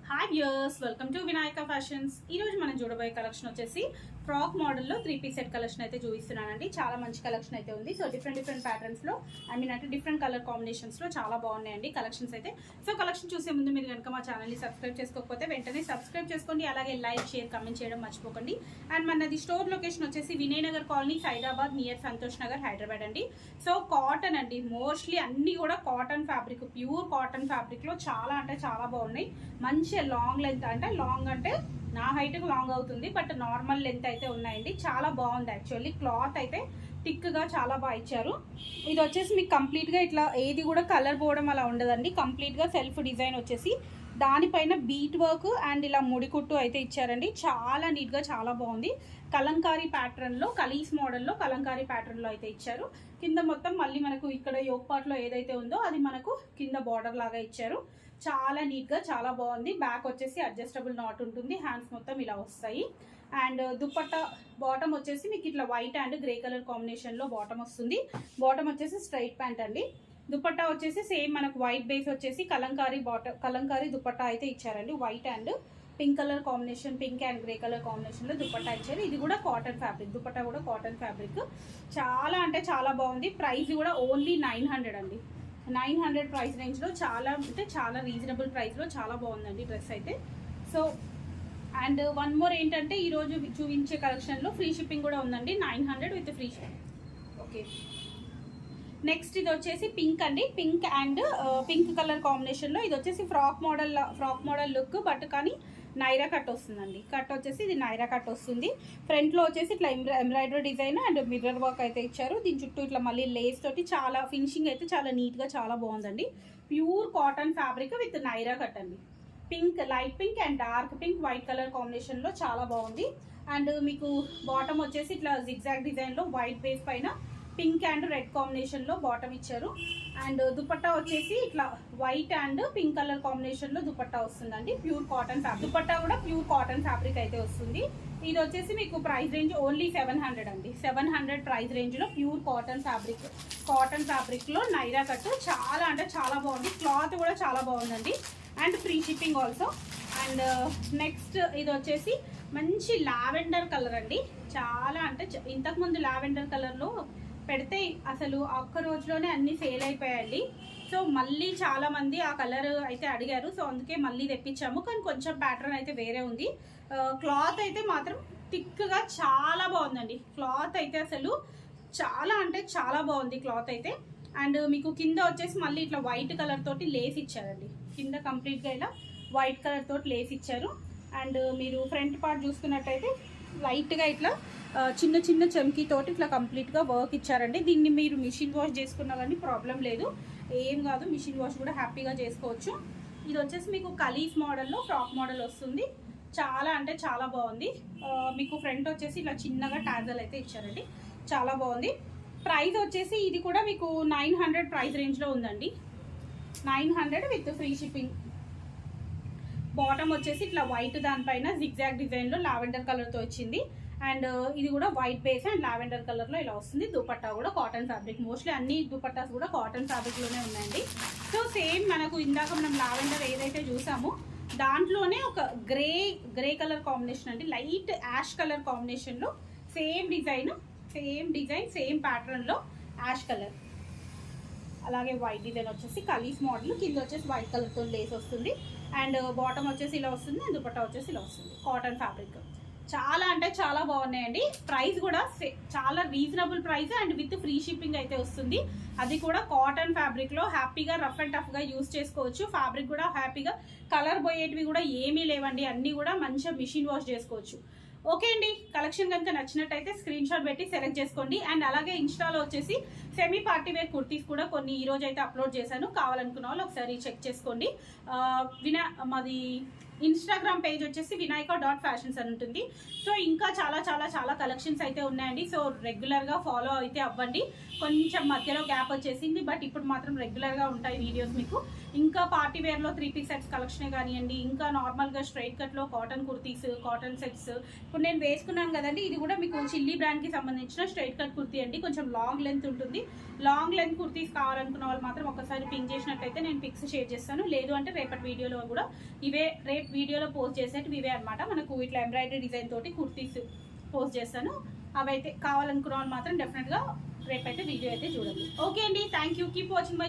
Hi viewers, welcome to Vinayaka fashions. ఈ రోజు మనం చూడబోయే కలెక్షన్ వచ్చేసి ఫ్రాక్ మోడల్లో 3 పీస్ సెట్ కలెక్షన్ అయితే చూపిస్తున్నానండి. చాలా మంచి కలెక్షన్ అయితే ఉంది. సో డిఫరెంట్ ప్యాటర్న్స్లో అంటే డిఫరెంట్ కలర్ కాంబినేషన్స్లో చాలా బాగున్నాయండి కలెక్షన్స్ అయితే. సో కలెక్షన్ చూసే ముందు మీరు కనుక మా ఛానల్ని సబ్స్క్రైబ్ చేసుకోకపోతే వెంటనే సబ్స్క్రైబ్ చేసుకోండి. అలాగే లైక్, షేర్, కమెంట్ చేయడం మర్చిపోకండి. అండ్ మనది స్టోర్ లొకేషన్ వచ్చేసి వినయనగర్ కాలనీ, సైదాబాద్, నియర్ సంతోష్ నగర్, హైదరాబాద్ అండి. సో కాటన్ అండి, మోస్ట్లీ అన్ని కూడా కాటన్ ఫ్యాబ్రిక్, ప్యూర్ కాటన్ ఫ్యాబ్రిక్లో చాలా అంటే చాలా బాగున్నాయి. మంచి లాంగ్ లెంత్, అంటే లాంగ్ అంటే నా హైట్కి లాంగ్ అవుతుంది, బట్ నార్మల్ లెంత్ అయితే ఉన్నాయండి. చాలా బాగుంది. యాక్చువల్లీ క్లాత్ అయితే థిక్గా చాలా బాగా ఇచ్చారు. ఇది వచ్చేసి మీకు కంప్లీట్గా ఇట్లా ఏది కూడా కలర్ పోవడం అలా ఉండదండి. కంప్లీట్గా సెల్ఫ్ డిజైన్ వచ్చేసి దానిపైన బీట్ వర్క్ అండ్ ఇలా ముడికుట్టు అయితే ఇచ్చారండి. చాలా నీట్గా చాలా బాగుంది. కలంకారీ ప్యాటర్న్లో, కలీస్ మోడల్లో కలంకారీ ప్యాటర్న్లో అయితే ఇచ్చారు. కింద మొత్తం మళ్ళీ మనకు ఇక్కడ యోక్ పార్ట్లో ఏదైతే ఉందో అది మనకు కింద బార్డర్ లాగా ఇచ్చారు. చాలా నీట్గా చాలా బాగుంది. బ్యాక్ వచ్చేసి అడ్జస్టబుల్ నాట్ ఉంటుంది. హ్యాండ్స్ మొత్తం ఇలా వస్తాయి. అండ్ దుపట్టా బాటమ్ వచ్చేసి మీకు ఇట్లా వైట్ అండ్ గ్రే కలర్ కాంబినేషన్లో బాటమ్ వస్తుంది. బాటమ్ వచ్చేసి స్ట్రైట్ ప్యాంట్ అండి. దుపట్టా వచ్చేసి సేమ్ మనకు వైట్ బేస్ వచ్చేసి కలంకారీ దుపట్టా అయితే ఇచ్చారండి. White and pink colour combination, pink and grey colour కాంబినేషన్లో దుపట్టా ఇచ్చారు. ఇది కూడా కాటన్ ఫ్యాబ్రిక్, దుపట్టా కూడా కాటన్ ఫ్యాబ్రిక్. చాలా అంటే చాలా బాగుంది. ప్రైస్ కూడా ఓన్లీ 900 అండి. 900 ప్రైస్ రేంజ్లో చాలా అంటే చాలా రీజనబుల్ ప్రైస్లో చాలా బాగుందండి డ్రెస్ అయితే. సో అండ్ వన్ మోర్ ఏంటంటే ఈరోజు చూపించే కలెక్షన్లో ఫ్రీ షిప్పింగ్ కూడా ఉందండి. 900 with free shipping. Okay, next ఇది వచ్చేసి పింక్ అండి. పింక్ అండ్ పింక్ కలర్ కాంబినేషన్లో ఇది వచ్చేసి ఫ్రాక్ మోడల్ లుక్, బట్ కానీ నైరా కట్ వస్తుందండి. కట్ వచ్చేసి ఇది నైరా కట్ వస్తుంది. ఫ్రంట్లో వచ్చేసి ఇట్లా embroidery design and mirror work అయితే ఇచ్చారు. దీని చుట్టూ ఇట్లా మళ్ళీ లేస్ తోటి చాలా ఫినిషింగ్ అయితే చాలా నీట్గా చాలా బాగుందండి. Pure cotton fabric with Naira cut అండి. Pink, light pink and dark pink, white colour కాంబినేషన్లో చాలా బాగుంది. అండ్ మీకు బాటమ్ వచ్చేసి ఇట్లా జిగ్జాగ్ డిజైన్లో వైట్ బేస్ పైన పింక్ అండ్ రెడ్ కాంబినేషన్లో బాటమ్ ఇచ్చారు. అండ్ దుపట్టా వచ్చేసి ఇట్లా వైట్ అండ్ పింక్ కలర్ కాంబినేషన్లో దుపట్టా వస్తుందండి. Pure cotton fabric. దుపట్టా కూడా ప్యూర్ కాటన్ ఫ్యాబ్రిక్ అయితే వస్తుంది. ఇది వచ్చేసి మీకు ప్రైస్ రేంజ్ ఓన్లీ 700 అండి. 700 ప్రైస్ రేంజ్లో ప్యూర్ కాటన్ ఫ్యాబ్రిక్లో నైరా కట్ చాలా అంటే చాలా బాగుంది. క్లాత్ కూడా చాలా బాగుందండి. And free shipping also. And next ఇది వచ్చేసి మంచి లావెండర్ కలర్ అండి. చాలా అంటే ఇంతకుముందు లావెండర్ కలర్లో పెడితే అసలు ఒక్క రోజులోనే అన్నీ సేల్ అయిపోయాయండి. సో మళ్ళీ చాలా మంది ఆ కలర్ అయితే అడిగారు. సో అందుకే మళ్ళీ తెప్పించాము. కానీ కొంచెం ప్యాటర్న్ అయితే వేరే ఉంది. క్లాత్ అయితే మాత్రం థిక్గా చాలా బాగుందండి. క్లాత్ అయితే అసలు చాలా అంటే చాలా బాగుంది క్లాత్ అయితే. అండ్ మీకు కింద వచ్చేసి మళ్ళీ ఇట్లా వైట్ కలర్ తోటి లేస్ ఇచ్చారండి. కింద కంప్లీట్గా ఇలా వైట్ కలర్ తోటి లేస్ ఇచ్చారు. అండ్ మీరు ఫ్రంట్ పార్ట్ చూసుకున్నట్టయితే లైట్గా ఇట్లా చిన్న చిన్న చమ్కీ తోటి ఇట్లా కంప్లీట్గా వర్క్ ఇచ్చారండి. దీన్ని మీరు మిషన్ వాష్ చేసుకున్నా కానీ ప్రాబ్లం లేదు, ఏం కాదు. మిషన్ వాష్ కూడా హ్యాపీగా చేసుకోవచ్చు. ఇది వచ్చేసి మీకు కలీస్ మోడల్లో ఫ్రాక్ మోడల్ వస్తుంది. చాలా అంటే చాలా బాగుంది. మీకు ఫ్రంట్ వచ్చేసి ఇట్లా చిన్నగా టాజల్ అయితే ఇచ్చారండి. చాలా బాగుంది. ప్రైస్ వచ్చేసి ఇది కూడా మీకు 900 ప్రైస్ రేంజ్లో ఉందండి. 900 విత్ ఫ్రీ షిప్పింగ్. బాటమ్ వచ్చేసి ఇట్లా వైట్ దానిపైన జిగ్జాగ్ డిజైన్లో లావెండర్ కలర్తో వచ్చింది. అండ్ ఇది కూడా వైట్ బేస్ అండ్ లావెండర్ కలర్లో ఇలా వస్తుంది. దుపట్టా కూడా కాటన్ ఫ్యాబ్రిక్. మోస్ట్లీ అన్ని దుపట్టాస్ కూడా కాటన్ ఫ్యాబ్రిక్లోనే ఉన్నాయండి. సో సేమ్ మనకు ఇందాక మనం లావెండర్ ఏదైతే చూసామో దాంట్లోనే ఒక గ్రే కలర్ కాంబినేషన్ అండి. లైట్ యాష్ కలర్ కాంబినేషన్లో సేమ్ డిజైన్ సేమ్ ప్యాటర్న్లో యాష్ కలర్, అలాగే వైట్ డిజైన్ వచ్చేసి కలీస్ మోడల్. కింద వచ్చేసి వైట్ కలర్తో లేస్ వస్తుంది. అండ్ బాటమ్ వచ్చేసి ఇలా వస్తుంది. అండ్ దుపట్టా వచ్చేసి ఇలా వస్తుంది. కాటన్ ఫ్యాబ్రిక్ చాలా అంటే చాలా బాగున్నాయండి. ప్రైస్ కూడా చాలా reasonable price and with free shipping అయితే వస్తుంది. అది కూడా కాటన్ ఫ్యాబ్రిక్లో హ్యాపీగా రఫ్ అండ్ టఫ్గా యూజ్ చేసుకోవచ్చు. ఫ్యాబ్రిక్ కూడా హ్యాపీగా కలర్ పోయేటివి కూడా ఏమీ లేవండి. అన్నీ కూడా మంచిగా మిషన్ వాష్ చేసుకోవచ్చు. ఓకే అండి, కలెక్షన్ కనుక నచ్చినట్టయితే స్క్రీన్ షాట్ పెట్టి సెలెక్ట్ చేసుకోండి. అండ్ అలాగే ఇన్స్టాలో వచ్చేసి సెమీ పార్టీ వేర్ కుర్తీస్ కూడా కొన్ని ఈ రోజు అయితే అప్లోడ్ చేశాను. కావాలనుకున్న వాళ్ళు ఒకసారి చెక్ చేసుకోండి. మాది ఇన్స్టాగ్రామ్ పేజ్ వచ్చేసి vinayaka.fashions అని ఉంటుంది. సో ఇంకా చాలా చాలా చాలా కలెక్షన్స్ అయితే ఉన్నాయండి. సో రెగ్యులర్గా ఫాలో అయితే అవ్వండి. కొంచెం మధ్యలో గ్యాప్ వచ్చేసింది, బట్ ఇప్పుడు మాత్రం రెగ్యులర్గా ఉంటాయి వీడియోస్ మీకు. ఇంకా పార్టీ వేర్లో 3 పీస్ సెట్స్ కలెక్షనే కానివ్వండి, ఇంకా నార్మల్గా స్ట్రైట్ కట్లో కాటన్ కుర్తీస్, కాటన్ సెట్స్. ఇప్పుడు నేను వేసుకున్నాను కదండి, ఇది కూడా మీకు చిల్లీ బ్రాండ్కి సంబంధించిన స్ట్రైట్ కట్ కుర్తీ అండి. కొంచెం లాంగ్ లెంత్ ఉంటుంది. లాంగ్ లెంత్ కుర్తీస్ కావాలనుకున్న వాళ్ళు మాత్రం ఒకసారి పింక్ చేసినట్టయితే నేను పిక్స్ షేర్ చేస్తాను. లేదు అంటే రేపటి వీడియోలో కూడా రేపు వీడియోలో పోస్ట్ చేసేవి ఇవే అనమాట. మనకు ఇట్లా ఎంబ్రాయిడరీ డిజైన్ తోటి కుర్తీస్ పోస్ట్ చేస్తాను. అవైతే కావాలనుకున్న వాళ్ళు మాత్రం డెఫినెట్గా రేపైతే వీడియో అయితే చూడండి. ఓకే అండి, thank you. Keep watching my